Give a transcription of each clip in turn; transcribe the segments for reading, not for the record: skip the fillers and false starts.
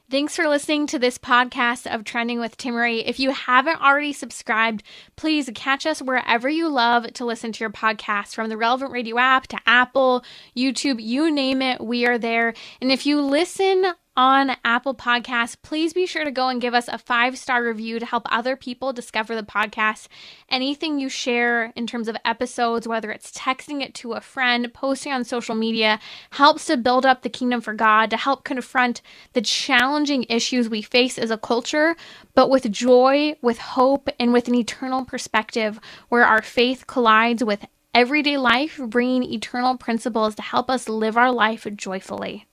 Thanks for listening to this podcast of Trending with Timmerie. If you haven't already subscribed, please catch us wherever you love to listen to your podcast, from the Relevant Radio app to Apple, YouTube, you name it, we are there. And if you listen on Apple Podcasts, please be sure to go and give us a 5-star review to help other people discover the podcast. Anything you share in terms of episodes, whether it's texting it to a friend, posting on social media, helps to build up the kingdom for God, to help confront the challenging issues we face as a culture, but with joy, with hope, and with an eternal perspective where our faith collides with everyday life, bringing eternal principles to help us live our life joyfully.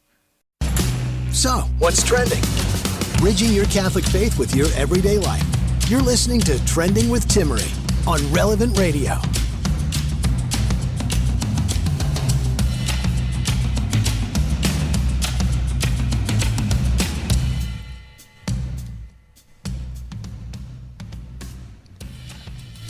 So, what's trending? Bridging your Catholic faith with your everyday life. You're listening to Trending with Timmerie on Relevant Radio.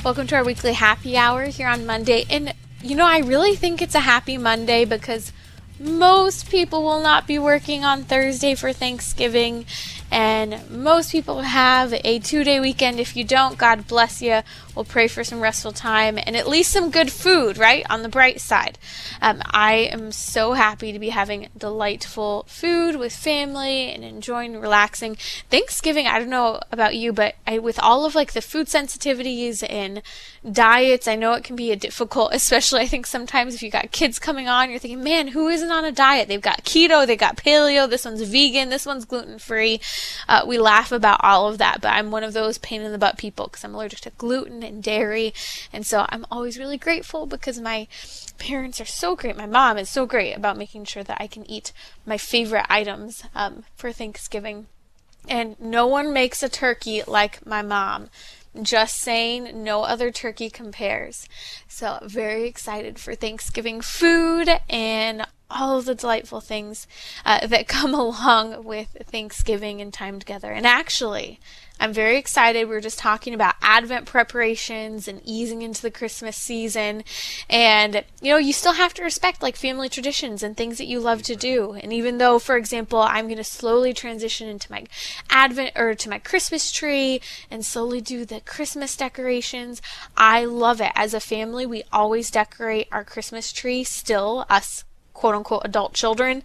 Welcome to our weekly happy hour here on Monday. And, I really think it's a happy Monday because most people will not be working on Thursday for Thanksgiving, and most people have a 2-day weekend. If you don't, God bless you. We'll pray for some restful time and at least some good food, right? On the bright side. I am so happy to be having delightful food with family and enjoying relaxing. Thanksgiving, I don't know about you, but with all of the food sensitivities and diets, I know it can be difficult, especially I think sometimes if you got kids coming on, you're thinking, man, who isn't on a diet? They've got keto, they got paleo, this one's vegan, this one's gluten-free. We laugh about all of that, but I'm one of those pain in the butt people because I'm allergic to gluten and dairy, and so I'm always really grateful because my parents are so great. My mom is so great about making sure that I can eat my favorite items for Thanksgiving, and no one makes a turkey like my mom. Just saying, no other turkey compares. So very excited for Thanksgiving food and all of the delightful things that come along with Thanksgiving and time together. And actually, I'm very excited. We were just talking about Advent preparations and easing into the Christmas season. And, you still have to respect family traditions and things that you love to do. And even though, for example, I'm going to slowly transition into my Advent or to my Christmas tree and slowly do the Christmas decorations, I love it. As a family, we always decorate our Christmas tree, still, us quote-unquote adult children,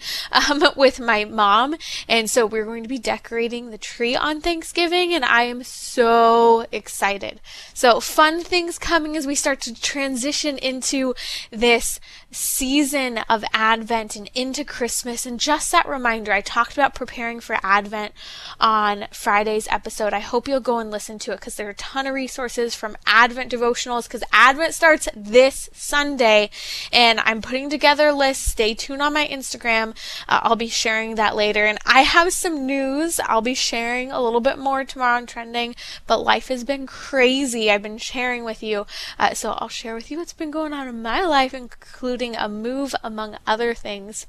with my mom, and so we're going to be decorating the tree on Thanksgiving, and I am so excited. So fun things coming as we start to transition into this season of Advent and into Christmas. And just that reminder, I talked about preparing for Advent on Friday's episode. I hope you'll go and listen to it because there are a ton of resources from Advent devotionals, because Advent starts this Sunday, and I'm putting together lists. Stay tuned on my Instagram. I'll be sharing that later. And I have some news. I'll be sharing a little bit more tomorrow on Trending, but life has been crazy. I've been sharing with you. So I'll share with you what's been going on in my life, including a move, among other things.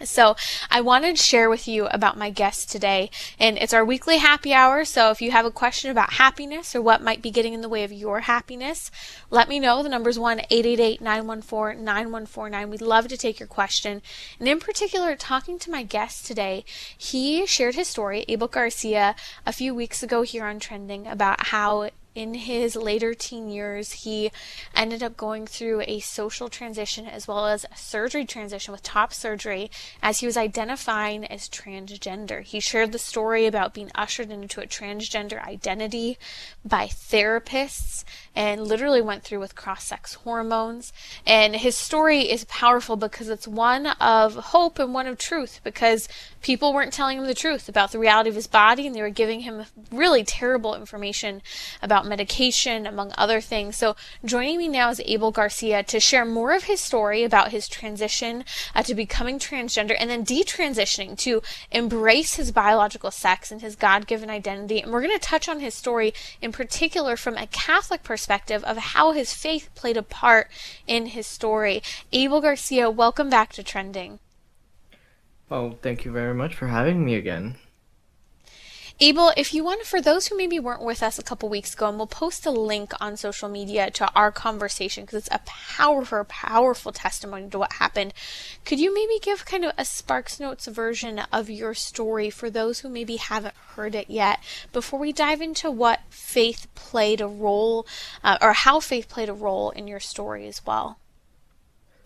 So I wanted to share with you about my guest today, and it's our weekly happy hour. So if you have a question about happiness or what might be getting in the way of your happiness, let me know. The number's 1-888-914-9149. We'd love to take your question. And in particular, talking to my guest today, he shared his story, Abel Garcia, a few weeks ago here on Trending, about how in his later teen years, he ended up going through a social transition as well as a surgery transition with top surgery as he was identifying as transgender. He shared the story about being ushered into a transgender identity by therapists and literally went through with cross-sex hormones. And his story is powerful because it's one of hope and one of truth, because people weren't telling him the truth about the reality of his body, and they were giving him really terrible information about medication, among other things. So joining me now is Abel Garcia to share more of his story about his transition to becoming transgender and then detransitioning to embrace his biological sex and his God-given identity. And we're going to touch on his story in particular from a Catholic perspective of how his faith played a part in his story. Abel Garcia, welcome back to Trending. Well, thank you very much for having me again. Abel, if you want, for those who maybe weren't with us a couple weeks ago, and we'll post a link on social media to our conversation because it's a powerful, powerful testimony to what happened. Could you maybe give kind of a Sparks Notes version of your story for those who maybe haven't heard it yet before we dive into what faith played a role, or how faith played a role in your story as well?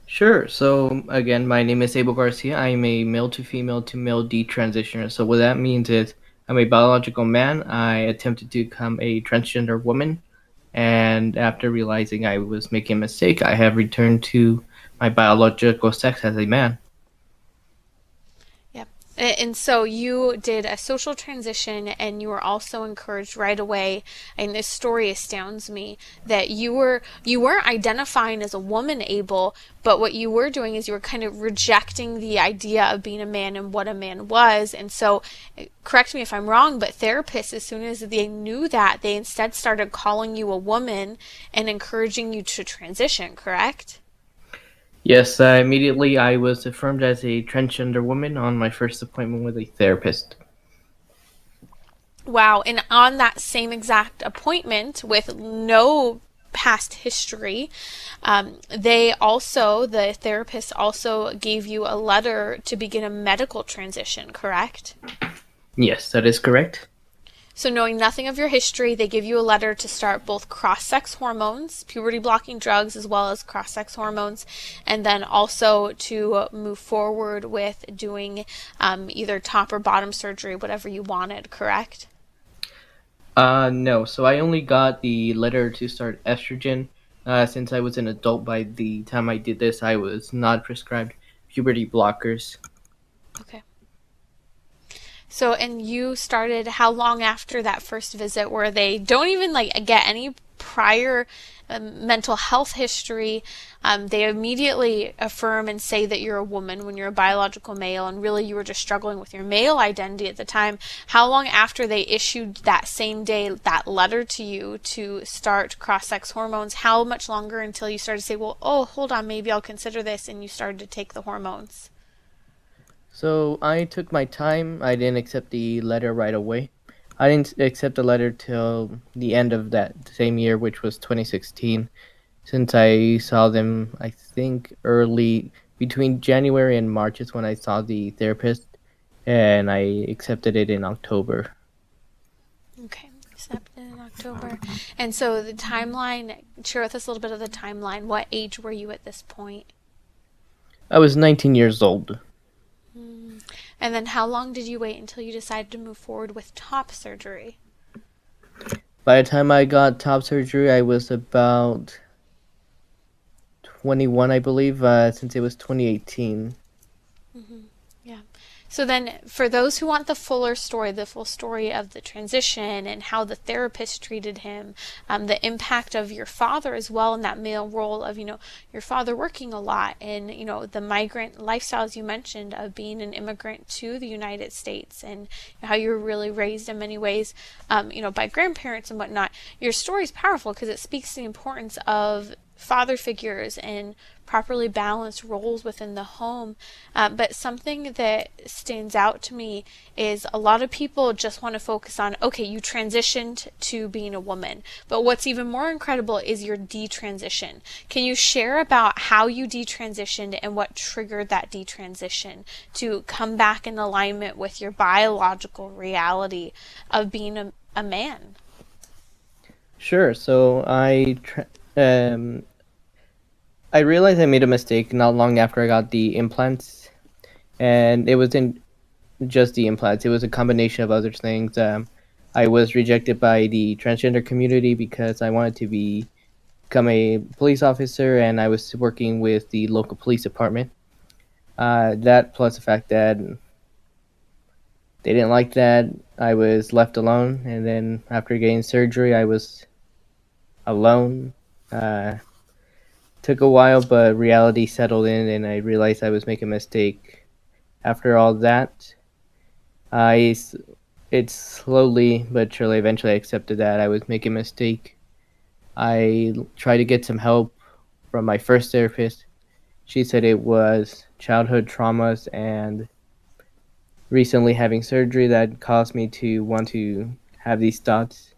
Sure. So again, my name is Abel Garcia. I'm a male to female to male detransitioner. So what that means is I'm a biological man. I attempted to become a transgender woman, and after realizing I was making a mistake, I have returned to my biological sex as a man. Yep. And so you did a social transition, and you were also encouraged right away, and this story astounds me, that you weren't identifying as a woman, Abel, but what you were doing is you were kind of rejecting the idea of being a man and what a man was. And so, correct me if I'm wrong, but therapists, as soon as they knew that, they instead started calling you a woman and encouraging you to transition, correct? Yes, immediately I was affirmed as a transgender woman on my first appointment with a therapist. Wow. And on that same exact appointment with no past history, the therapist also gave you a letter to begin a medical transition, correct? Yes, that is correct. So knowing nothing of your history, they give you a letter to start both cross-sex hormones, puberty-blocking drugs, as well as cross-sex hormones, and then also to move forward with doing either top or bottom surgery, whatever you wanted, correct? No. So I only got the letter to start estrogen. Since I was an adult by the time I did this, I was not prescribed puberty blockers. Okay. So, and you started how long after that first visit where they don't even like get any prior mental health history? They immediately affirm and say that you're a woman when you're a biological male, and really you were just struggling with your male identity at the time. How long after they issued that same day that letter to you to start cross-sex hormones, how much longer until you started to say, well, oh, hold on, maybe I'll consider this, and you started to take the hormones? So I took my time. I didn't accept the letter right away. I didn't accept the letter till the end of that same year, which was 2016, since I saw them, I think, early between January and March is when I saw the therapist, and I accepted it in October. Okay, accepted in October. And so the timeline, share with us a little bit of the timeline. What age were you at this point? I was 19 years old. And then how long did you wait until you decided to move forward with top surgery? By the time I got top surgery, I was about 21, I believe, since it was 2018. Yeah. So then, for those who want the fuller story, the full story of the transition and how the therapist treated him, the impact of your father as well in that male role of, your father working a lot and, the migrant lifestyles you mentioned of being an immigrant to the United States and how you were really raised in many ways, by grandparents and whatnot. Your story is powerful because it speaks to the importance of father figures and properly balanced roles within the home. But something that stands out to me is a lot of people just want to focus on, okay, you transitioned to being a woman. But what's even more incredible is your detransition. Can you share about how you detransitioned and what triggered that detransition to come back in alignment with your biological reality of being a man? Sure. So I realized I made a mistake not long after I got the implants, and it wasn't just the implants. It was a combination of other things. I was rejected by the transgender community because I wanted to become a police officer, and I was working with the local police department. That plus the fact that they didn't like that, I was left alone, and then after getting surgery, I was alone. Took a while, but reality settled in, and I realized I was making a mistake. After all that, it slowly but surely eventually accepted that I was making a mistake. I tried to get some help from my first therapist. She said it was childhood traumas and recently having surgery that caused me to want to have these thoughts.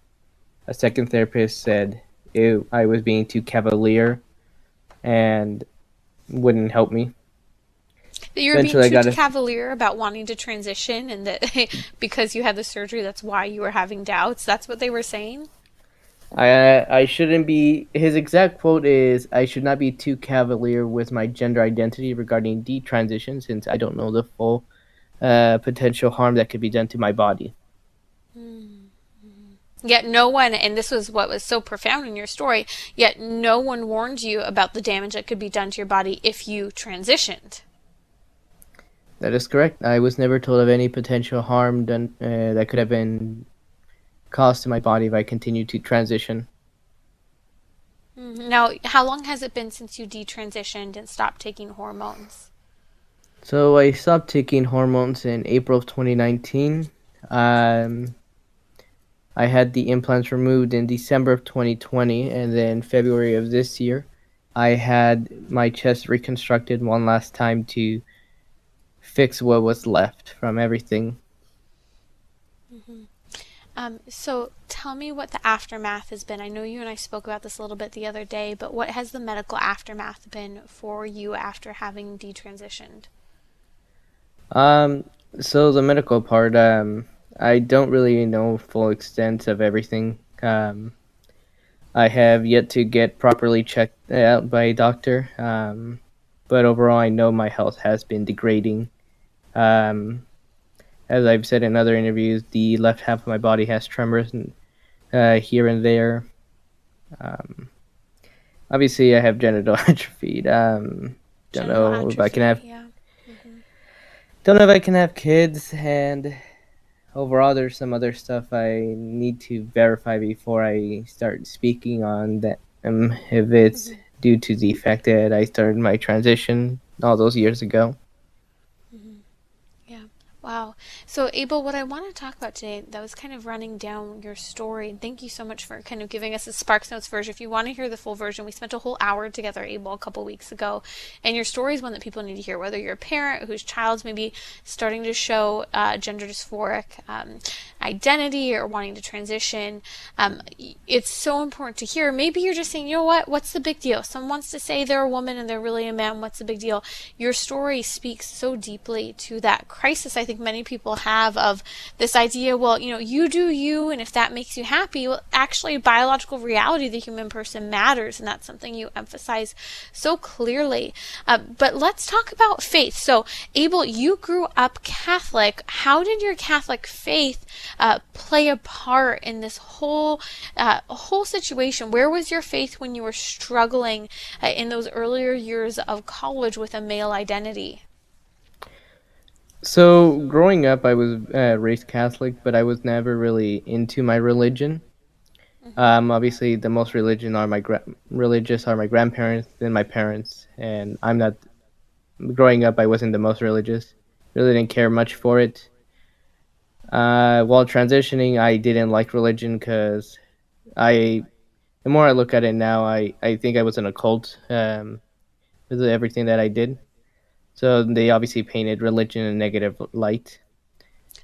A second therapist said I was being too cavalier and wouldn't help me. That you're being Eventually, I too got a. cavalier about wanting to transition, and that because you had the surgery, that's why you were having doubts. That's what they were saying. I shouldn't be. His exact quote is, "I should not be too cavalier with my gender identity regarding detransition, since I don't know the full potential harm that could be done to my body." Yet no one, and this was what was so profound in your story, yet no one warned you about the damage that could be done to your body if you transitioned. That is correct. I was never told of any potential harm done that could have been caused to my body if I continued to transition. Now, how long has it been since you detransitioned and stopped taking hormones? So I stopped taking hormones in April of 2019. I had the implants removed in December of 2020, and then February of this year, I had my chest reconstructed one last time to fix what was left from everything. So tell me what the aftermath has been. I know you and I spoke about this a little bit the other day, but what has the medical aftermath been for you after having detransitioned? Um, so the medical part, I don't really know full extent of everything. I have yet to get properly checked out by a doctor. But overall, I know my health has been degrading. Um, as I've said in other interviews, the left half of my body has tremors here and there. Um, Obviously, I have genital atrophy. Don't Genital know if I can have atrophy, yeah. Mm-hmm. don't know if I can have kids, and overall, there's some other stuff I need to verify before I start speaking on that. If it's due to the fact that I started my transition all those years ago. Yeah. Wow. So, Abel, what I want to talk about today, that was kind of running down your story, and thank you so much for kind of giving us a Sparks Notes version. If you want to hear the full version, we spent a whole hour together, Abel, a couple weeks ago, and your story is one that people need to hear, whether you're a parent whose child's maybe starting to show gender dysphoric identity or wanting to transition. It's so important to hear. Maybe you're just saying, you know what, what's the big deal? Someone wants to say they're a woman and they're really a man. What's the big deal? Your story speaks so deeply to that crisis I think many people have of this idea, well, you do you, and if that makes you happy, well, actually, biological reality, the human person matters, and that's something you emphasize so clearly. But let's talk about faith. So, Abel, you grew up Catholic. How did your Catholic faith play a part in this whole situation? Where was your faith when you were struggling in those earlier years of college with a male identity? So growing up, I was raised Catholic, but I was never really into my religion. Obviously, the most religious are my grandparents, then my parents, and I'm not. Growing up, I wasn't the most religious. Really didn't care much for it. While transitioning, I didn't like religion because I. The more I look at it now, I think I was in a cult with everything that I did. So they obviously painted religion in a negative light.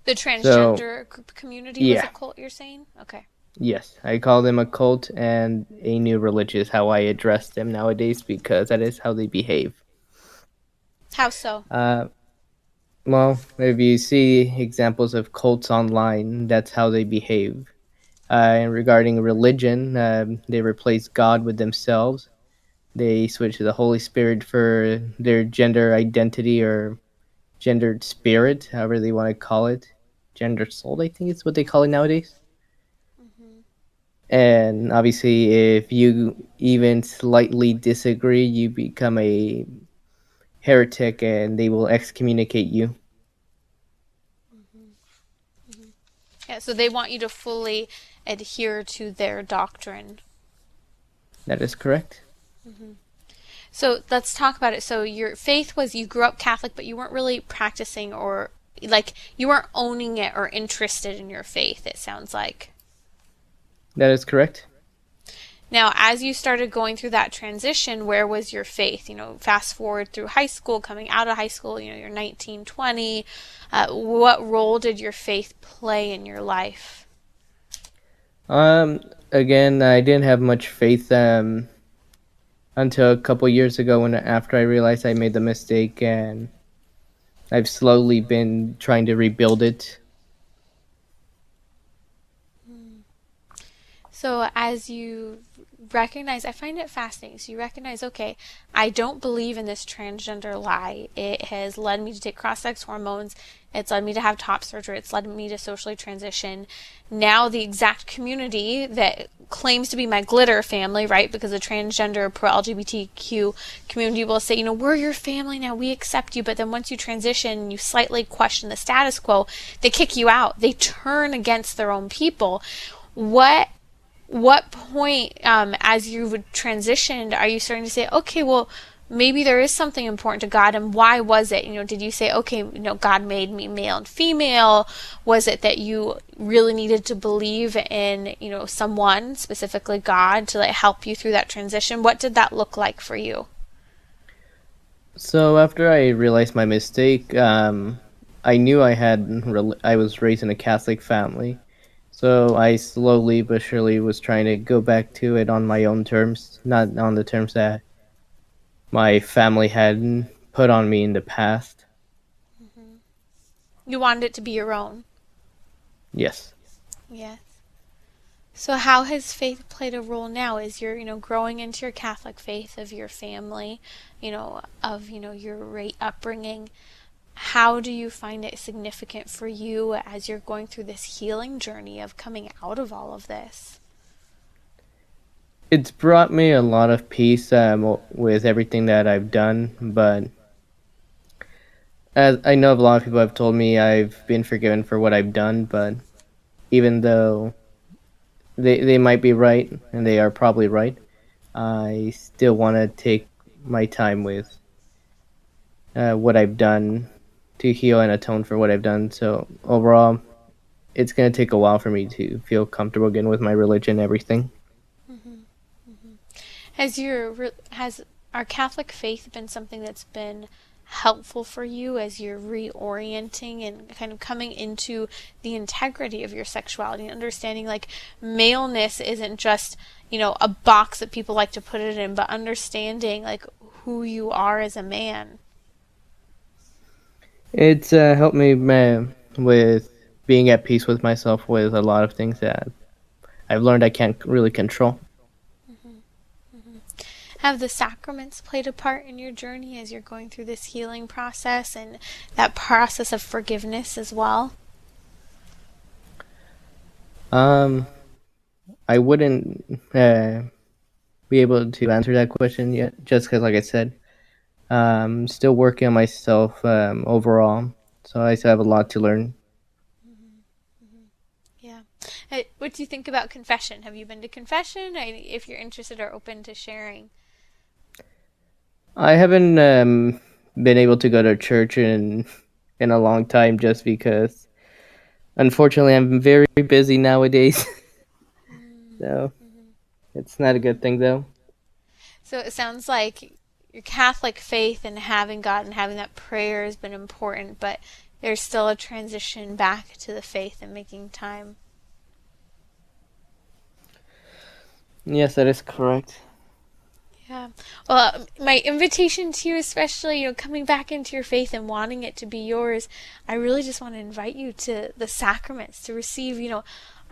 The So transgender community was a yeah, cult, you're saying? Okay. yes, I call them a cult and a new religion is how I address them nowadays because that is how they behave. How so? Uh, well, if you see examples of cults online, that's how they behave. And regarding religion, they replace God with themselves. They switch to the Holy Spirit for their gender identity or gendered spirit, however they want to call it. Gendered soul, I think is what they call it nowadays. And obviously, if you even slightly disagree, you become a heretic and they will excommunicate you. Yeah, so they want you to fully adhere to their doctrine. That is correct. So let's talk about it. So your faith was you grew up Catholic, but you weren't really practicing or like you weren't owning it or interested in your faith, it sounds like. That is correct. Now, as you started going through that transition, where was your faith? Fast forward through high school, coming out of high school, you're 19, 20. What role did your faith play in your life? Again, I didn't have much faith until a couple years ago when after I realized I made the mistake, and I've slowly been trying to rebuild it. So as you recognize, I find it fascinating. So you recognize, okay, I don't believe in this transgender lie. It has led me to take cross-sex hormones. It's led me to have top surgery. It's led me to socially transition. Now the exact community that claims to be my glitter family, right? Because the transgender pro-LGBTQ community will say, we're your family now. We accept you. But then once you transition, you slightly question the status quo. They kick you out. They turn against their own people. What point, as you transitioned, are you starting to say, okay, well, maybe there is something important to God, and why was it? Did you say, okay, God made me male and female? Was it that you really needed to believe in, someone, specifically God, to help you through that transition? What did that look like for you? So after I realized my mistake, I knew I was raised in a Catholic family. So I slowly but surely was trying to go back to it on my own terms, not on the terms that my family had put on me in the past. Mm-hmm. You wanted it to be your own. Yes. Yes. So how has faith played a role now as you're, growing into your Catholic faith of your family, of, your upbringing? How do you find it significant for you as you're going through this healing journey of coming out of all of this? It's brought me a lot of peace with everything that I've done, but as I know a lot of people have told me I've been forgiven for what I've done, but even though they might be right, and they are probably right, I still want to take my time with what I've done to heal and atone for what I've done. So overall, it's going to take a while for me to feel comfortable again with my religion and everything. Mm-hmm. Mm-hmm. Has our Catholic faith been something that's been helpful for you as you're reorienting and kind of coming into the integrity of your sexuality and understanding maleness isn't just, a box that people like to put it in, but understanding who you are as a man? It's helped me with being at peace with myself with a lot of things that I've learned I can't really control. Mm-hmm. Mm-hmm. Have the sacraments played a part in your journey as you're going through this healing process and that process of forgiveness as well? I wouldn't be able to answer that question yet, just because, like I said, still working on myself overall, so I still have a lot to learn. Mm-hmm. Mm-hmm. Yeah. What do you think about confession? Have you been to confession? If you're interested or open to sharing. I haven't been able to go to church in a long time, just because, unfortunately, I'm very busy nowadays. So Mm-hmm. it's not a good thing, though. So it sounds like your Catholic faith and having God and having that prayer has been important, but there's still a transition back to the faith and making time. Yes, that is correct. Yeah. Well, my invitation to you, especially, coming back into your faith and wanting it to be yours, I really just want to invite you to the sacraments, to receive,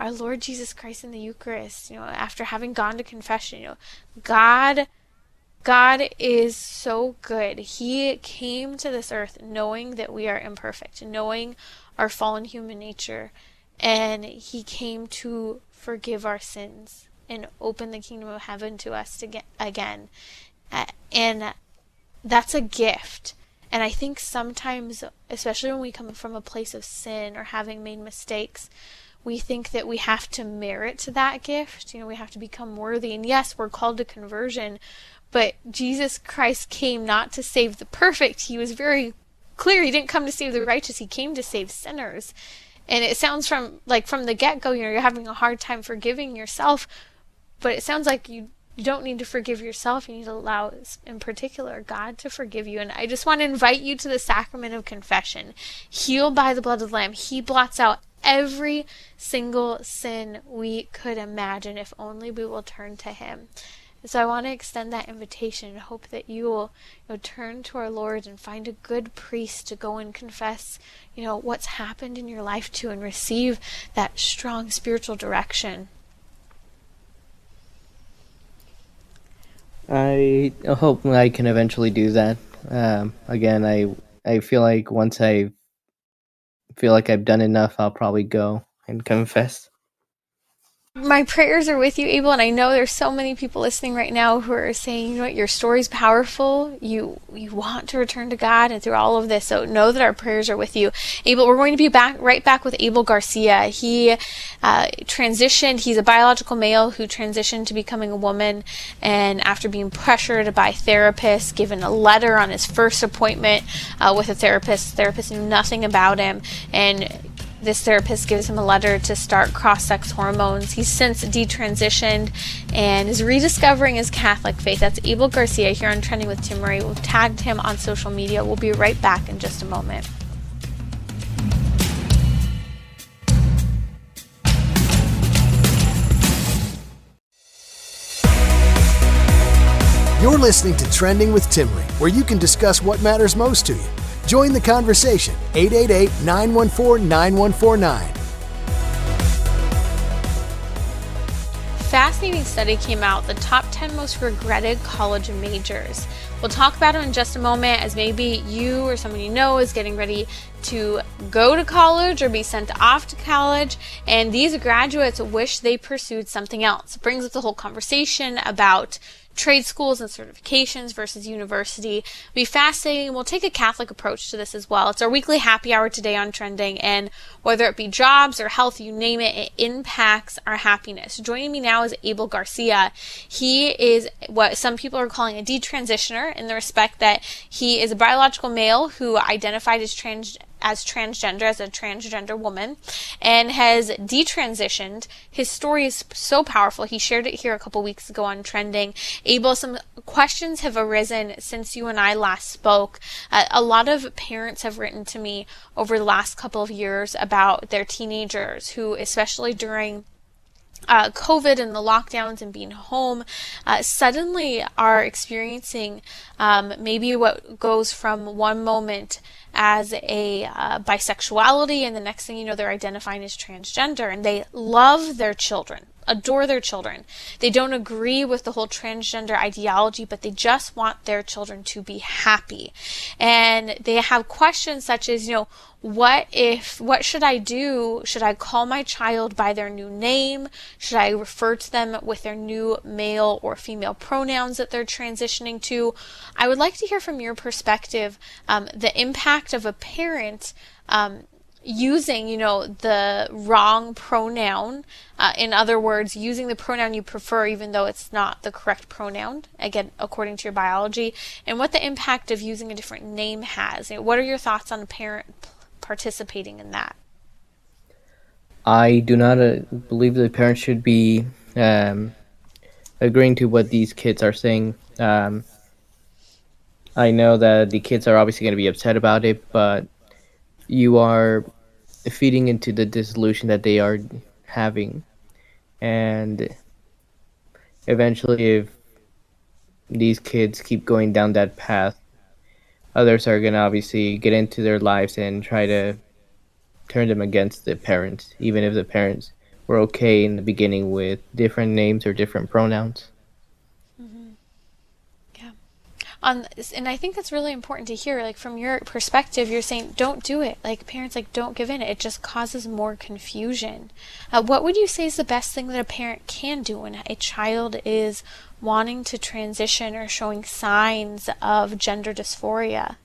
our Lord Jesus Christ in the Eucharist, after having gone to confession. God is so good. He came to this earth knowing that we are imperfect, knowing our fallen human nature, and He came to forgive our sins and open the kingdom of heaven to us again. And that's a gift. And I think sometimes, especially when we come from a place of sin or having made mistakes, we think that we have to merit that gift. We have to become worthy. And yes, we're called to conversion, but Jesus Christ came not to save the perfect. He was very clear. He didn't come to save the righteous. He came to save sinners. And it sounds from the get-go, you're having a hard time forgiving yourself. but it sounds like you don't need to forgive yourself. You need to allow, in particular, God to forgive you. And I just want to invite you to the sacrament of confession. Healed by the blood of the Lamb, He blots out every single sin we could imagine if only we will turn to Him. So I want to extend that invitation and hope that you will turn to our Lord and find a good priest to go and confess what's happened in your life to, and receive that strong spiritual direction. I hope I can eventually do that. Again, I feel like once I feel like I've done enough, I'll probably go and confess. My prayers are with you, Abel, and I know there's so many people listening right now who are saying, you know what, your story's powerful. You want to return to God and through all of this. So know that our prayers are with you. Abel, we're going to be right back with Abel Garcia. He transitioned. He's a biological male who transitioned to becoming a woman, and after being pressured by therapists, given a letter on his first appointment with a therapist. The therapist knew nothing about him, and this therapist gives him a letter to start cross-sex hormones. He's since detransitioned and is rediscovering his Catholic faith. That's Abel Garcia here on Trending with Timmerie. We've tagged him on social media. We'll be right back in just a moment. You're listening to Trending with Timmerie, where you can discuss what matters most to you. Join the conversation, 888-914-9149. Fascinating study came out, the top 10 most regretted college majors. We'll talk about it in just a moment, as maybe you or someone you know is getting ready to go to college or be sent off to college, and these graduates wish they pursued something else. It brings up the whole conversation about trade schools and certifications versus university. It'll be fascinating. We'll take a Catholic approach to this as well. It's our weekly happy hour today on Trending, and whether it be jobs or health, you name it, it impacts our happiness. Joining me now is Abel Garcia. He is what some people are calling a detransitioner, in the respect that he is a biological male who identified as transgender, as a transgender woman, and has detransitioned. His story is so powerful. He shared it here a couple weeks ago on Trending. Abel, some questions have arisen since you and I last spoke. A lot of parents have written to me over the last couple of years about their teenagers who, especially during COVID and the lockdowns and being home, suddenly are experiencing maybe what goes from one moment as a bisexuality, and the next thing you know, they're identifying as transgender, and they love their children, adore their children. They don't agree with the whole transgender ideology, but they just want their children to be happy. And they have questions such as, what should I do? Should I call my child by their new name? Should I refer to them with their new male or female pronouns that they're transitioning to? I would like to hear from your perspective, the impact of a parent using, the wrong pronoun. In other words, using the pronoun you prefer even though it's not the correct pronoun, again, according to your biology, and what the impact of using a different name has. What are your thoughts on a parent participating in that? I do not believe the parents should be agreeing to what these kids are saying. I know that the kids are obviously going to be upset about it, but you are feeding into the disillusion that they are having. And eventually, if these kids keep going down that path, others are going to obviously get into their lives and try to turn them against the parents, even if the parents were okay in the beginning with different names or different pronouns. And I think that's really important to hear. Like, from your perspective, you're saying don't do it. Like, parents, don't give in. It just causes more confusion. What would you say is the best thing that a parent can do when a child is wanting to transition or showing signs of gender dysphoria?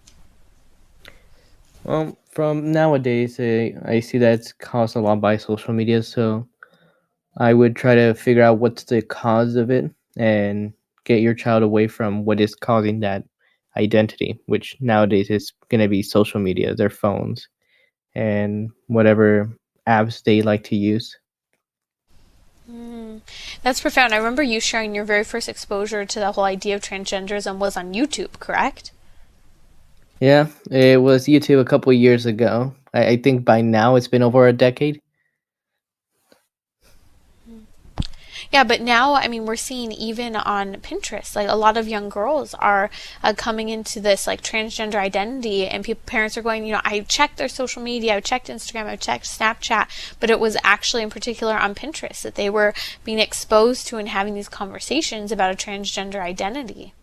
Well, from nowadays, I see that's caused a lot by social media, so I would try to figure out what's the cause of it and get your child away from what is causing that identity, which nowadays is going to be social media, their phones, and whatever apps they like to use. That's profound. I remember you sharing your very first exposure to the whole idea of transgenderism was on YouTube, correct? Yeah, it was YouTube a couple of years ago. I think by now it's been over a decade. Yeah, but now, I mean, we're seeing even on Pinterest, like a lot of young girls are coming into this like transgender identity, and parents are going, I checked their social media, I checked Instagram, I checked Snapchat, but it was actually in particular on Pinterest that they were being exposed to and having these conversations about a transgender identity.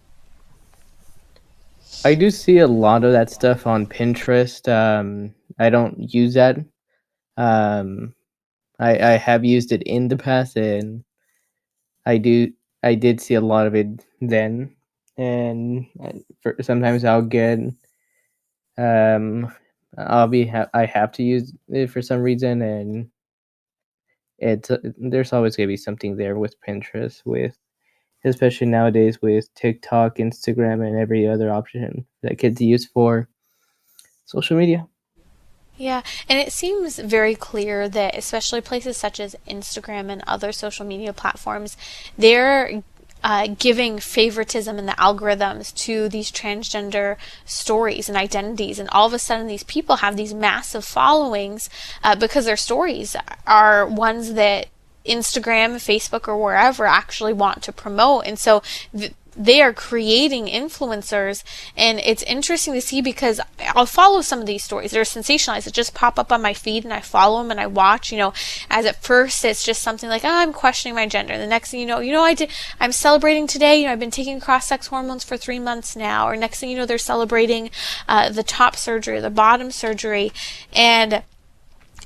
I do see a lot of that stuff on Pinterest. I don't use that. Um, I have used it in the past, and I do I did see a lot of it then. And sometimes um I have to use it for some reason, and there's always gonna be something there with Pinterest, with especially nowadays with TikTok, Instagram, and every other option that kids use for social media. Yeah, and it seems very clear that especially places such as Instagram and other social media platforms, they're giving favoritism in the algorithms to these transgender stories and identities, and all of a sudden these people have these massive followings because their stories are ones that Instagram, Facebook, or wherever actually want to promote. And so they are creating influencers, and it's interesting to see because I'll follow some of these stories. They're sensationalized. That just pop up on my feed, and I follow them and I watch. As at first it's just something like, I'm questioning my gender. And the next thing I'm celebrating today. I've been taking cross-sex hormones for 3 months now. Or next thing you know, they're celebrating the top surgery, the bottom surgery, and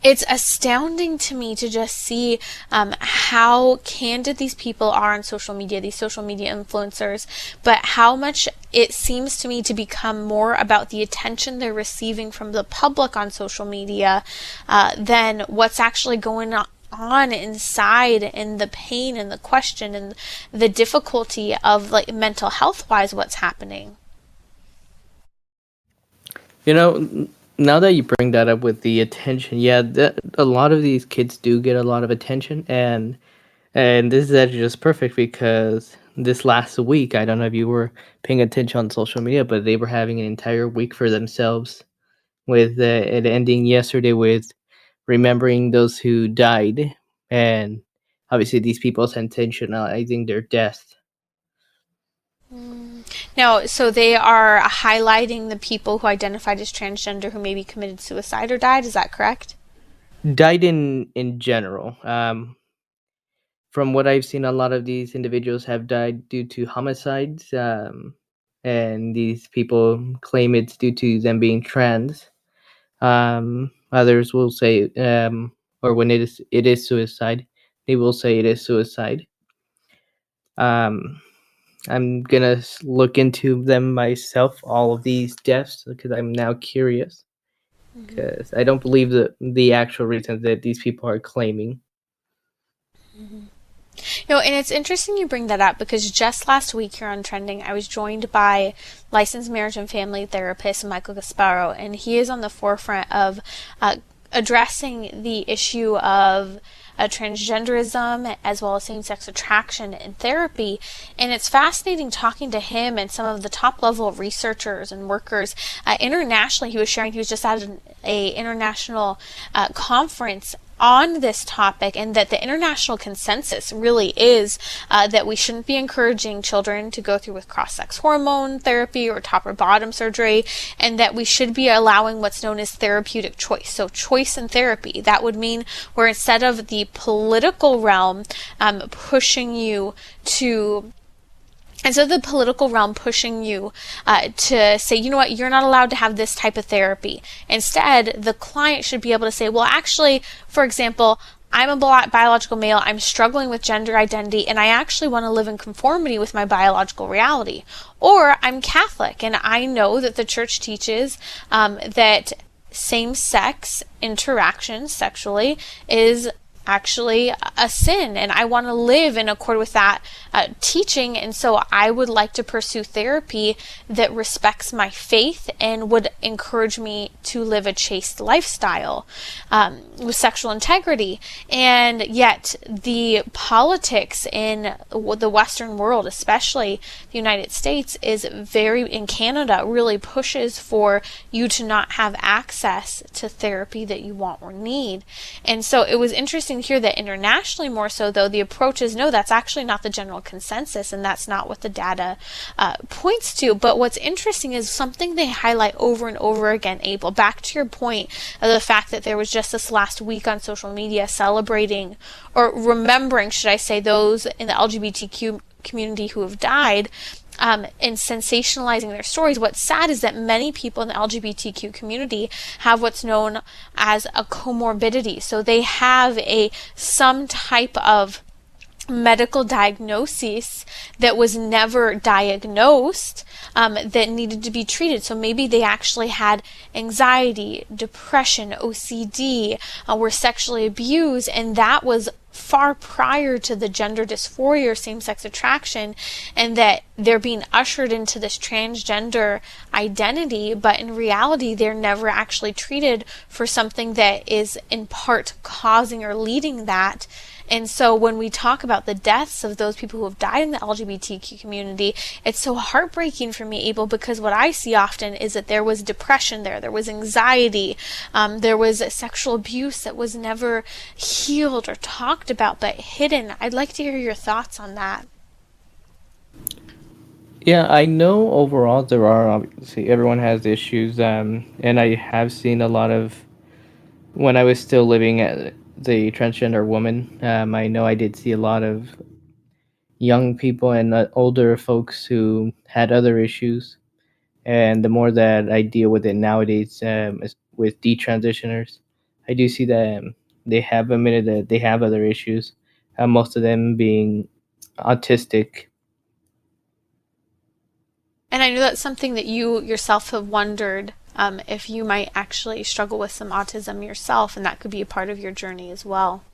it's astounding to me to just see how candid these people are on social media, these social media influencers, but how much it seems to me to become more about the attention they're receiving from the public on social media than what's actually going on inside, and the pain and the question and the difficulty of like mental health wise what's happening. Now that you bring that up with the attention, yeah, a lot of these kids do get a lot of attention, and this is actually just perfect because this last week, I don't know if you were paying attention on social media, but they were having an entire week for themselves, with it ending yesterday with remembering those who died, and obviously these people sensationalizing their death. Now, so they are highlighting the people who identified as transgender who maybe committed suicide or died. Is that correct? Died in general. From what I've seen, a lot of these individuals have died due to homicides, and these people claim it's due to them being trans. Others will say, or when it is suicide, they will say it is suicide. I'm gonna look into them myself, all of these deaths, because I'm now curious. Because I don't believe the actual reasons that these people are claiming. And it's interesting you bring that up because just last week here on Trending, I was joined by licensed marriage and family therapist Michael Gasparo, and he is on the forefront of addressing the issue of transgenderism as well as same-sex attraction in therapy. And it's fascinating talking to him and some of the top-level researchers and workers internationally. He was sharing he was just at an international conference on this topic, and that the international consensus really is that we shouldn't be encouraging children to go through with cross-sex hormone therapy or top or bottom surgery, and that we should be allowing what's known as therapeutic choice. So choice in therapy, that would mean where instead of the political realm pushing you to the political realm pushing you to say, you know what, you're not allowed to have this type of therapy. Instead, the client should be able to say, well, actually, for example, I'm a biological male, I'm struggling with gender identity, and I actually want to live in conformity with my biological reality. Or I'm Catholic, and I know that the church teaches that same-sex interaction sexually is actually a sin, and I want to live in accord with that teaching. And so I would like to pursue therapy that respects my faith and would encourage me to live a chaste lifestyle with sexual integrity. And yet the politics in the Western world, especially the United States, is in Canada, really pushes for you to not have access to therapy that you want or need. And so it was interesting to hear that internationally, more so though, the approach is no, that's actually not the general consensus, and that's not what the data points to. But what's interesting is something they highlight over and over again, Abel, back to your point of the fact that there was just this last week on social media celebrating, or remembering, should I say, those in the LGBTQ community who have died, and sensationalizing their stories. What's sad is that many people in the LGBTQ community have what's known as a comorbidity. So they have some type of medical diagnosis that was never diagnosed, that needed to be treated. So maybe they actually had anxiety, depression, OCD, were sexually abused, and that was far prior to the gender dysphoria or same-sex attraction, and that they're being ushered into this transgender identity, but in reality they're never actually treated for something that is in part causing or leading that. And so when we talk about the deaths of those people who have died in the LGBTQ community, it's so heartbreaking for me, Abel, because what I see often is that there was depression there was anxiety, there was sexual abuse that was never healed or talked about, but hidden. I'd like to hear your thoughts on that. Yeah, I know overall there are, obviously, everyone has issues, and I have seen a lot of, when I was still living at the transgender woman, I know I did see a lot of young people and older folks who had other issues. And the more that I deal with it nowadays, with detransitioners, I do see that they have admitted that they have other issues, most of them being autistic. And I know that's something that you yourself have wondered, if you might actually struggle with some autism yourself, and that could be a part of your journey as well.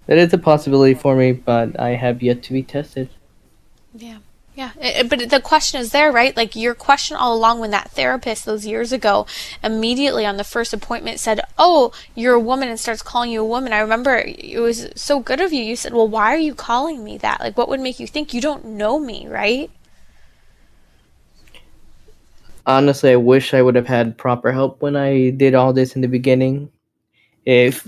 That is a possibility for me, but I have yet to be tested. Yeah. But the question is there, right? Like your question all along when that therapist those years ago immediately on the first appointment said, "Oh, you're a woman," and starts calling you a woman. I remember it was so good of you. You said, "Well, why are you calling me that? Like, what would make you think? You don't know me, right?" Honestly, I wish I would have had proper help when I did all this in the beginning. If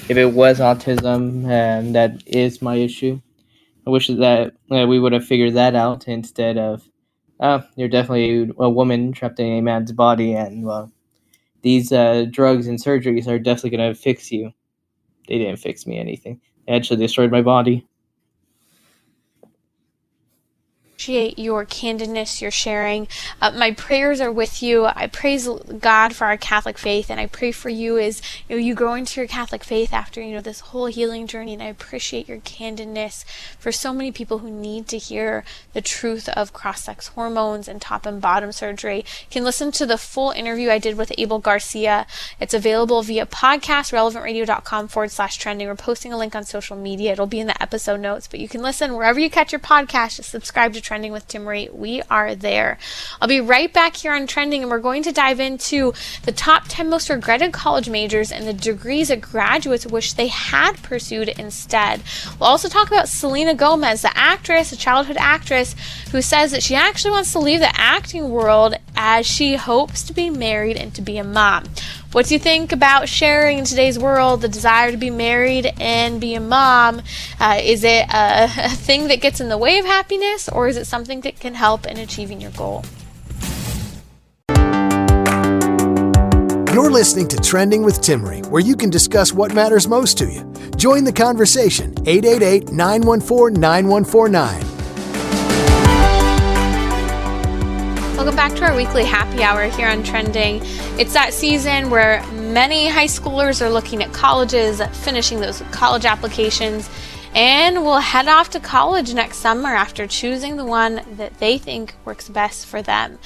it was autism, and that is my issue, I wish that we would have figured that out instead of, you're definitely a woman trapped in a man's body, and well, these drugs and surgeries are definitely going to fix you. They didn't fix me anything. They actually destroyed my body. Appreciate your candidness, your sharing. My prayers are with you. I praise God for our Catholic faith, and I pray for you as you grow into your Catholic faith after this whole healing journey. And I appreciate your candidness for so many people who need to hear the truth of cross-sex hormones and top and bottom surgery. You can listen to the full interview I did with Abel Garcia. It's available via podcast, relevantradio.com/trending. We're posting a link on social media. It'll be in the episode notes, but you can listen wherever you catch your podcast. Just subscribe to Trending with Timmerie. We are there. I'll be right back here on Trending, and we're going to dive into the top 10 most regretted college majors and the degrees that graduates wish they had pursued instead. We'll also talk about Selena Gomez, the actress, a childhood actress, who says that she actually wants to leave the acting world as she hopes to be married and to be a mom. What do you think about sharing in today's world the desire to be married and be a mom? Is it a thing that gets in the way of happiness, or is it something that can help in achieving your goal? You're listening to Trending with Timmerie, where you can discuss what matters most to you. Join the conversation, 888-914-9149. Welcome back to our weekly happy hour here on Trending. It's that season where many high schoolers are looking at colleges, finishing those college applications, and will head off to college next summer after choosing the one that they think works best for them.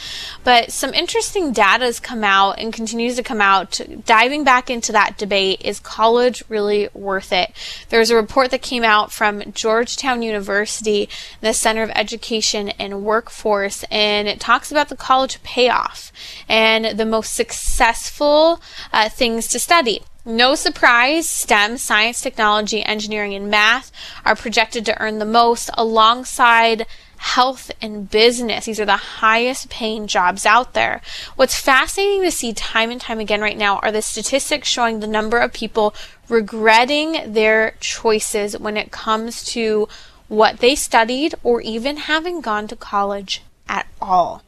But some interesting data has come out and continues to come out. Diving back into that debate, is college really worth it? There's a report that came out from Georgetown University, the Center of Education and Workforce, and it talks about the college payoff and the most successful things to study. No surprise, STEM, science, technology, engineering, and math are projected to earn the most, alongside health and business. These are the highest paying jobs out there. What's fascinating to see time and time again right now are the statistics showing the number of people regretting their choices when it comes to what they studied or even having gone to college at all.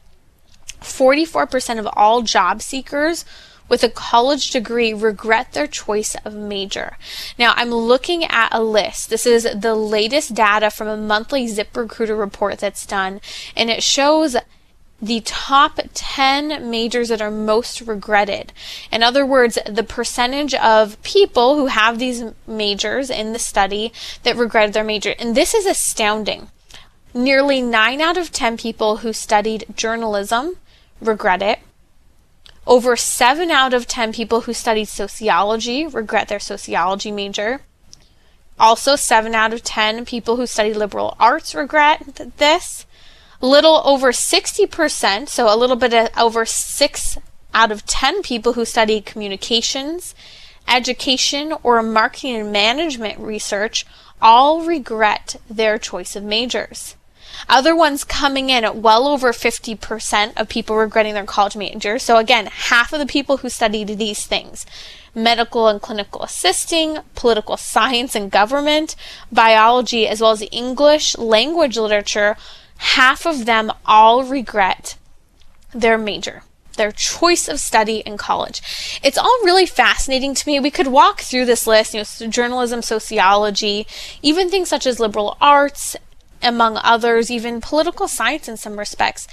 44% of all job seekers with a college degree regret their choice of major. Now, I'm looking at a list. This is the latest data from a monthly ZipRecruiter report that's done, and it shows the top 10 majors that are most regretted. In other words, the percentage of people who have these majors in the study that regretted their major. And this is astounding. Nearly 9 out of 10 people who studied journalism regret it. Over 7 out of 10 people who studied sociology regret their sociology major. Also, 7 out of 10 people who studied liberal arts regret this. Little over 60%, so a little bit over 6 out of 10 people who studied communications, education, or marketing and management research all regret their choice of majors. Other ones coming in at well over 50% of people regretting their college major. So again, half of the people who studied these things: medical and clinical assisting, political science and government, biology, as well as English language literature, half of them all regret their major, their choice of study in college. It's all really fascinating to me. We could walk through this list, journalism, sociology, even things such as liberal arts, among others, even political science in some respects.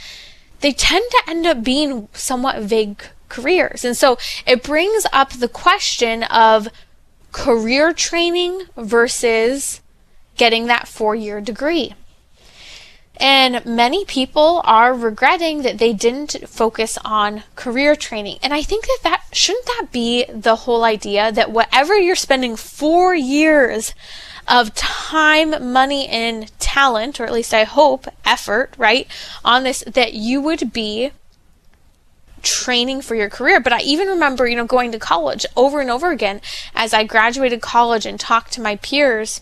They tend to end up being somewhat vague careers. And so it brings up the question of career training versus getting that 4-year degree. And many people are regretting that they didn't focus on career training. And I think that shouldn't that be the whole idea, that whatever you're spending 4 years of time, money, and talent, or at least I hope effort, right, on this, that you would be training for your career. But I even remember, going to college over and over again as I graduated college and talked to my peers.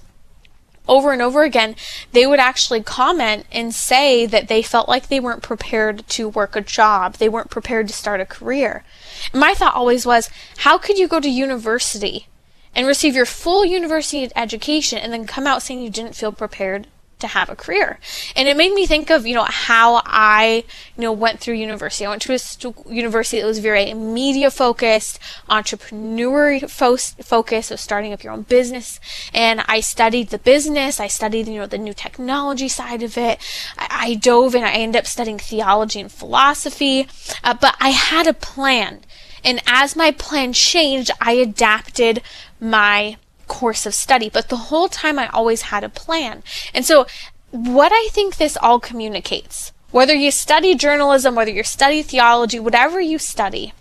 Over and over again, they would actually comment and say that they felt like they weren't prepared to work a job. They weren't prepared to start a career. And my thought always was, how could you go to university and receive your full university education and then come out saying you didn't feel prepared to have a career? And it made me think of, how I, went through university. I went to a university that was very media focused, entrepreneurial focused, of starting up your own business. And I studied the business. I studied, the new technology side of it. I dove in. I ended up studying theology and philosophy. But I had a plan. And as my plan changed, I adapted my course of study. But the whole time I always had a plan. And so what I think this all communicates, whether you study journalism, whether you study theology, whatever you study,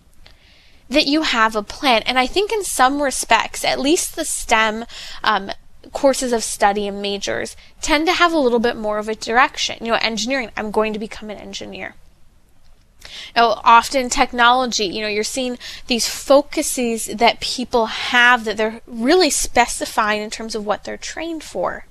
that you have a plan. And I think in some respects, at least the STEM courses of study and majors tend to have a little bit more of a direction. Engineering, I'm going to become an engineer. Often technology, you're seeing these focuses that people have that they're really specifying in terms of what they're trained for.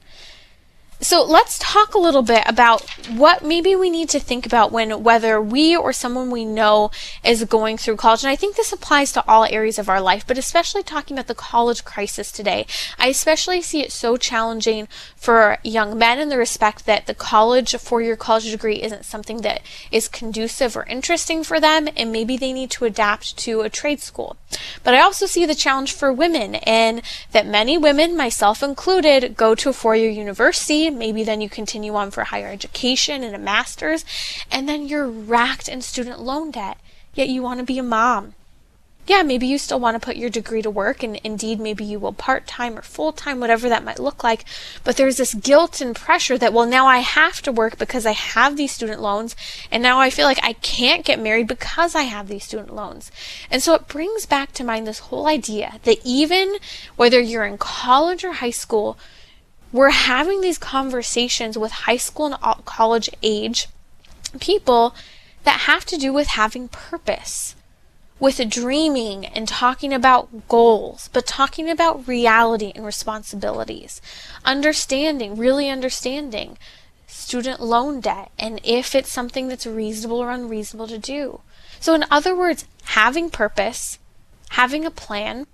So let's talk a little bit about what maybe we need to think about whether we or someone we know is going through college. And I think this applies to all areas of our life, but especially talking about the college crisis today. I especially see it so challenging for young men in the respect that the 4-year college degree isn't something that is conducive or interesting for them, and maybe they need to adapt to a trade school. But I also see the challenge for women, and that many women, myself included, go to a 4-year university. Maybe then you continue on for higher education and a master's, and then you're racked in student loan debt, yet you want to be a mom. Yeah, maybe you still want to put your degree to work, and indeed maybe you will part-time or full-time, whatever that might look like, but there's this guilt and pressure that, well, now I have to work because I have these student loans, and now I feel like I can't get married because I have these student loans. And so it brings back to mind this whole idea that even whether you're in college or high school, we're having these conversations with high school and college age people that have to do with having purpose, with dreaming and talking about goals, but talking about reality and responsibilities, really understanding student loan debt and if it's something that's reasonable or unreasonable to do. So in other words, having purpose, having a plan,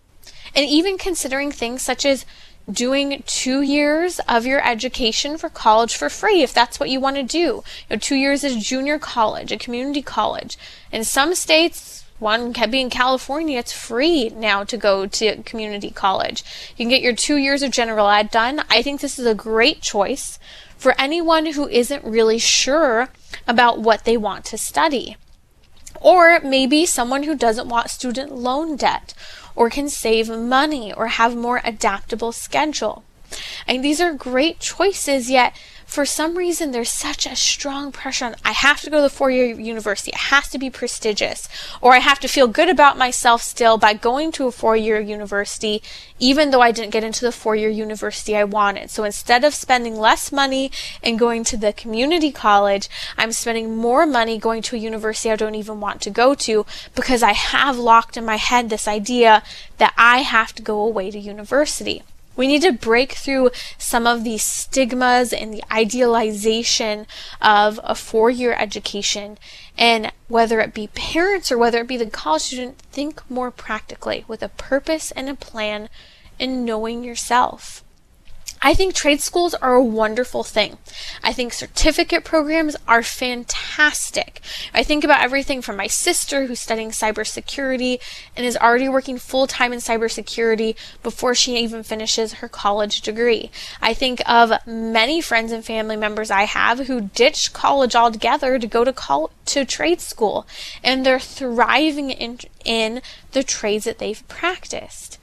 and even considering things such as doing 2 years of your education for college for free, if that's what you want to do. 2 years is junior college, a community college. In some states, one can be in California, it's free now to go to community college. You can get your 2 years of general ed done. I think this is a great choice for anyone who isn't really sure about what they want to study. Or maybe someone who doesn't want student loan debt, or can save money, or have more adaptable schedule. And these are great choices, yet for some reason there's such a strong pressure on, I have to go to the 4-year university, it has to be prestigious, or I have to feel good about myself still by going to a 4-year university, even though I didn't get into the 4-year university I wanted. So instead of spending less money and going to the community college, I'm spending more money going to a university I don't even want to go to because I have locked in my head this idea that I have to go away to university. We need to break through some of these stigmas and the idealization of a 4-year education, and whether it be parents or whether it be the college student, think more practically with a purpose and a plan and knowing yourself. I think trade schools are a wonderful thing. I think certificate programs are fantastic. I think about everything from my sister who's studying cybersecurity and is already working full-time in cybersecurity before she even finishes her college degree. I think of many friends and family members I have who ditched college altogether to go to trade school, and they're thriving in the trades that they've practiced.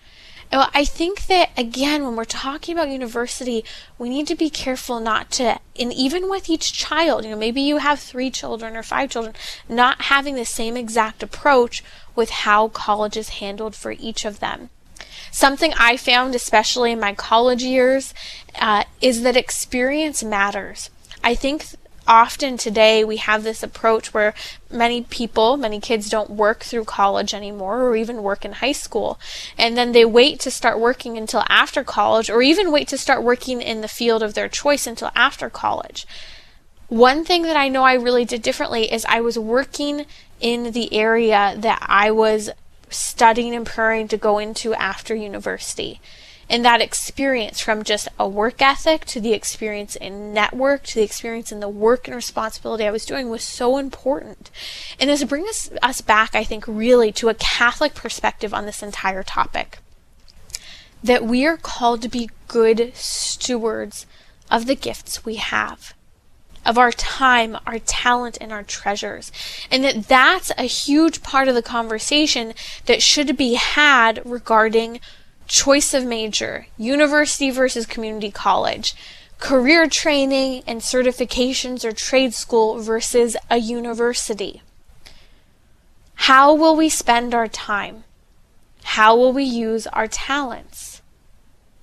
Well, I think that, again, when we're talking about university, we need to be careful not to, and even with each child, maybe you have 3 children or 5 children, not having the same exact approach with how college is handled for each of them. Something I found, especially in my college years, is that experience matters. I think often today we have this approach where many kids don't work through college anymore, or even work in high school, and then they wait to start working until after college, or even wait to start working in the field of their choice until after college. One thing that I know I really did differently is I was working in the area that I was studying and preparing to go into after university. And that experience, from just a work ethic to the experience in network to the experience in the work and responsibility I was doing, was so important. And this brings us back, I think, really to a Catholic perspective on this entire topic. That we are called to be good stewards of the gifts we have, of our time, our talent, and our treasures. And that's a huge part of the conversation that should be had regarding choice of major, university versus community college, career training and certifications or trade school versus a university. How will we spend our time? How will we use our talents?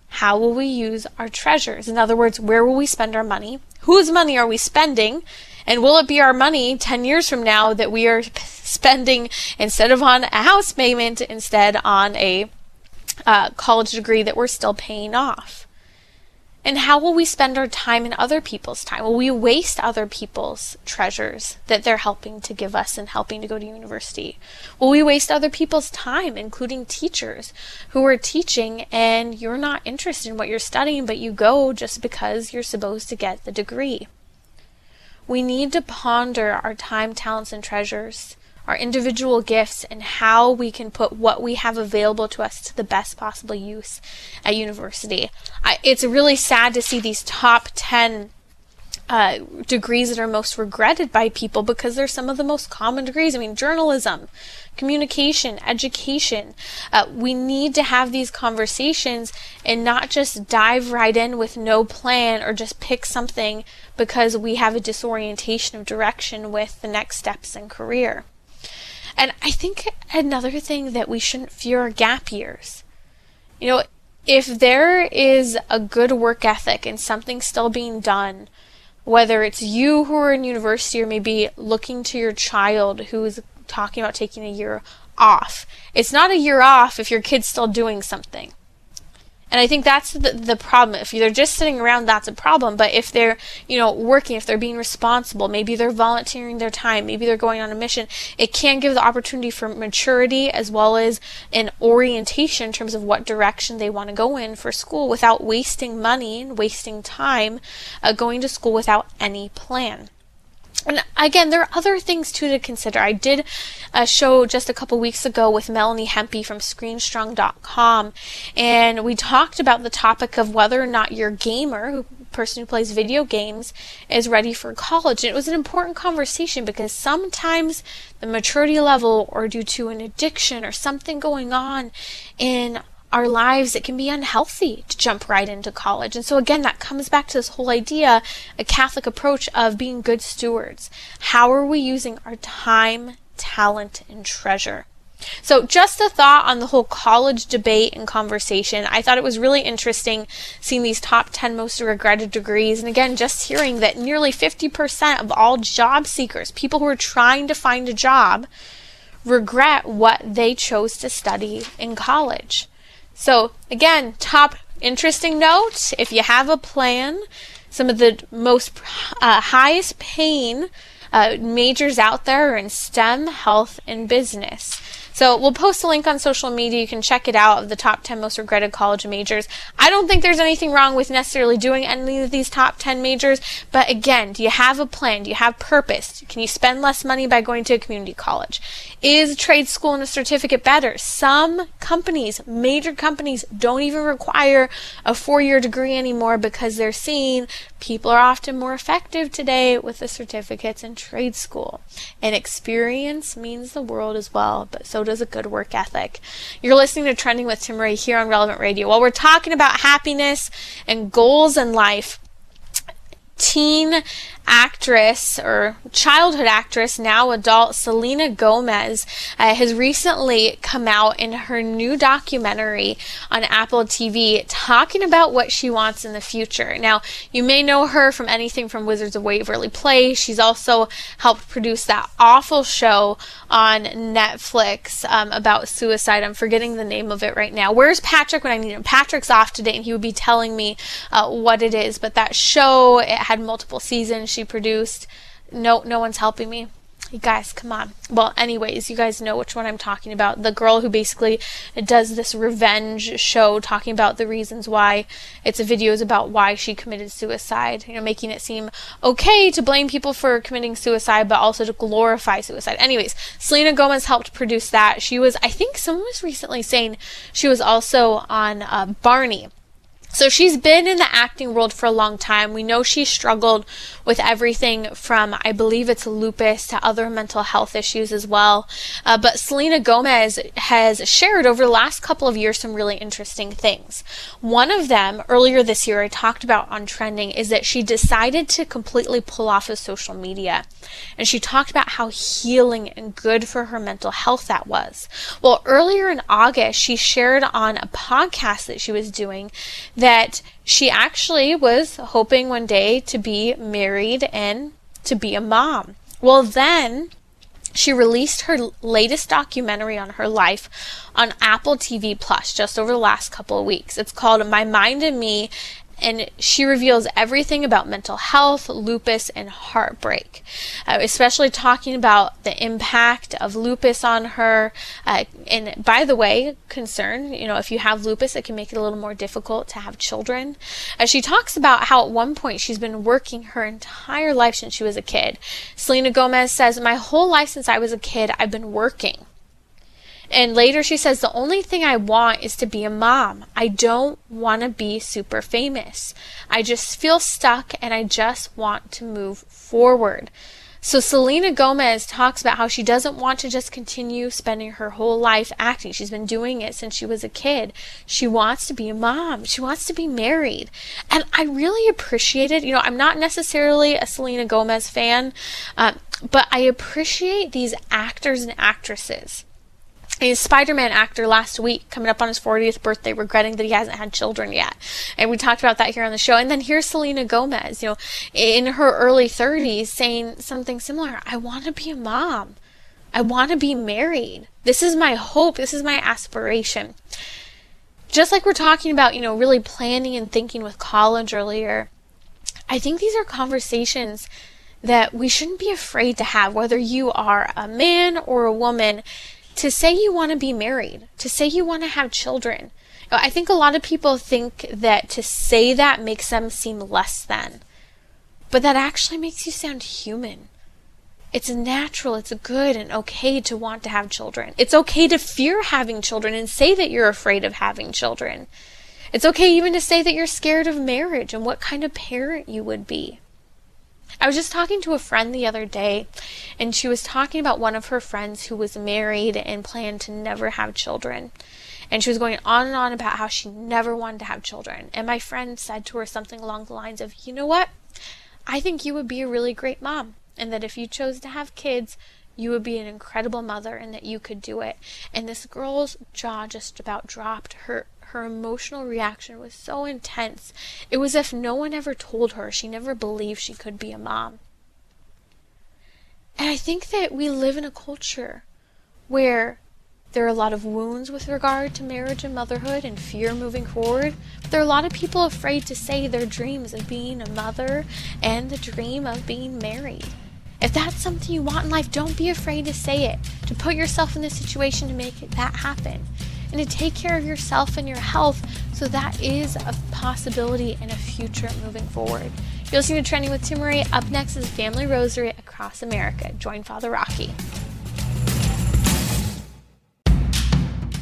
How will we use our treasures? In other words, where will we spend our money? Whose money are we spending? And will it be our money 10 years from now that we are spending, instead of on a house payment, instead on a college degree that we're still paying off? And how will we spend our time and other people's time? Will we waste other people's treasures that they're helping to give us and helping to go to university? Will we waste other people's time, including teachers who are teaching and you're not interested in what you're studying, but you go just because you're supposed to get the degree? We need to ponder our time, talents, and treasures, our individual gifts, and how we can put what we have available to us to the best possible use at university. It's really sad to see these top 10 degrees that are most regretted by people because they're some of the most common degrees. I mean, journalism, communication, education. We need to have these conversations and not just dive right in with no plan or just pick something because we have a disorientation of direction with the next steps in career. And I think another thing that we shouldn't fear are gap years. You know, if there is a good work ethic and something still being done, whether it's you who are in university or maybe looking to your child who's talking about taking a year off, it's not a year off if your kid's still doing something. And I think that's the problem. If they're just sitting around, that's a problem. But if they're, working, if they're being responsible, maybe they're volunteering their time, maybe they're going on a mission, it can give the opportunity for maturity as well as an orientation in terms of what direction they want to go in for school without wasting money and wasting time going to school without any plan. And again, there are other things too to consider. I did a show just a couple weeks ago with Melanie Hempy from ScreenStrong.com, and we talked about the topic of whether or not your gamer, person who plays video games, is ready for college. And it was an important conversation because sometimes the maturity level, or due to an addiction or something going on in our lives, it can be unhealthy to jump right into college. And so again, that comes back to this whole idea, a Catholic approach of being good stewards. How are we using our time, talent, and treasure? So just a thought on the whole college debate and conversation. I thought it was really interesting seeing these top 10 most regretted degrees. And again, just hearing that nearly 50% of all job seekers, people who are trying to find a job, regret what they chose to study in college. So again, top interesting note, if you have a plan, some of the most highest paying majors out there are in STEM, health, and business. So we'll post a link on social media. You can check it out of the top 10 most regretted college majors. I don't think there's anything wrong with necessarily doing any of these top 10 majors. But again, do you have a plan? Do you have purpose? Can you spend less money by going to a community college? Is trade school and a certificate better? Some companies, major companies, don't even require a 4-year degree anymore because they're seeing people are often more effective today with the certificates in trade school. And experience means the world as well, but so does a good work ethic. You're listening to Trending with Timmerie here on Relevant Radio. While we're talking about happiness and goals in life, teen actress or childhood actress, now adult, Selena Gomez has recently come out in her new documentary on Apple TV talking about what she wants in the future. Now, you may know her from anything from Wizards of Waverly Place. She's also helped produce that awful show on Netflix about suicide. I'm forgetting the name of it right now. Where's Patrick when I need him? Patrick's off today and he would be telling me what it is. But that show, it had multiple seasons. She produced. No one's helping me. You guys, come on. Well, anyways, you guys know which one I'm talking about. The girl who basically does this revenge show talking about the reasons why. It's a videos about why she committed suicide. Making it seem okay to blame people for committing suicide, but also to glorify suicide. Anyways, Selena Gomez helped produce that. She was, I think someone was recently saying she was also on Barney. So she's been in the acting world for a long time. We know she struggled with everything from, I believe it's lupus, to other mental health issues as well. But Selena Gomez has shared over the last couple of years some really interesting things. One of them, earlier this year, I talked about on Trending, is that she decided to completely pull off of social media. And she talked about how healing and good for her mental health that was. Well, earlier in August, she shared on a podcast that she was doing that she actually was hoping one day to be married and to be a mom. Well, then she released her latest documentary on her life on Apple TV Plus just over the last couple of weeks. It's called My Mind and Me, and she reveals everything about mental health, lupus, and heartbreak, especially talking about the impact of lupus on her. And by the way, concern, if you have lupus, it can make it a little more difficult to have children. She talks about how at one point she's been working her entire life since she was a kid. Selena Gomez says, "My whole life since I was a kid, I've been working." And later she says, the only thing I want is to be a mom. I don't want to be super famous. I just feel stuck and I just want to move forward. So Selena Gomez talks about how she doesn't want to just continue spending her whole life acting. She's been doing it since she was a kid. She wants to be a mom. She wants to be married. And I really appreciate it. You know, I'm not necessarily a Selena Gomez fan, but I appreciate these actors and actresses. A Spider-Man actor last week, coming up on his 40th birthday, regretting that he hasn't had children yet. And we talked about that here on the show. And then here's Selena Gomez, you know, in her early 30s saying something similar. I want to be a mom. I want to be married. This is my hope. This is my aspiration. Just like we're talking about, you know, really planning and thinking with college earlier, I think these are conversations that we shouldn't be afraid to have, whether you are a man or a woman. To say you want to be married, to say you want to have children. I think a lot of people think that to say that makes them seem less than. But that actually makes you sound human. It's natural, it's good and okay to want to have children. It's okay to fear having children and say that you're afraid of having children. It's okay even to say that you're scared of marriage and what kind of parent you would be. I was just talking to a friend the other day, and she was talking about one of her friends who was married and planned to never have children. And she was going on and on about how she never wanted to have children. And my friend said to her something along the lines of, you know what? I think you would be a really great mom, and that if you chose to have kids, you would be an incredible mother and that you could do it. And this girl's jaw just about dropped. Her emotional reaction was so intense. It was as if no one ever told her. She never believed she could be a mom. And I think that we live in a culture where there are a lot of wounds with regard to marriage and motherhood and fear moving forward. But there are a lot of people afraid to say their dreams of being a mother and the dream of being married. If that's something you want in life, don't be afraid to say it, to put yourself in this situation to make that happen, and to take care of yourself and your health so that is a possibility and a future moving forward. You're listening to Trending with Timmerie. Up next is Family Rosary Across America. Join Father Rocky.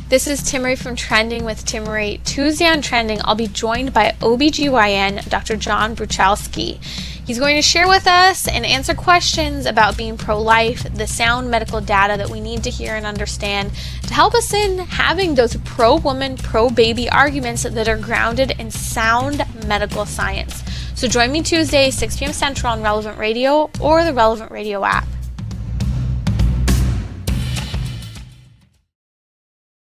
This is Timmerie from Trending with Timmerie. Tuesday on Trending, I'll be joined by OBGYN Dr. John Bruchalski. He's going to share with us and answer questions about being pro-life, the sound medical data that we need to hear and understand to help us in having those pro-woman, pro-baby arguments that are grounded in sound medical science. So join me Tuesday, 6 p.m. Central on Relevant Radio or the Relevant Radio app.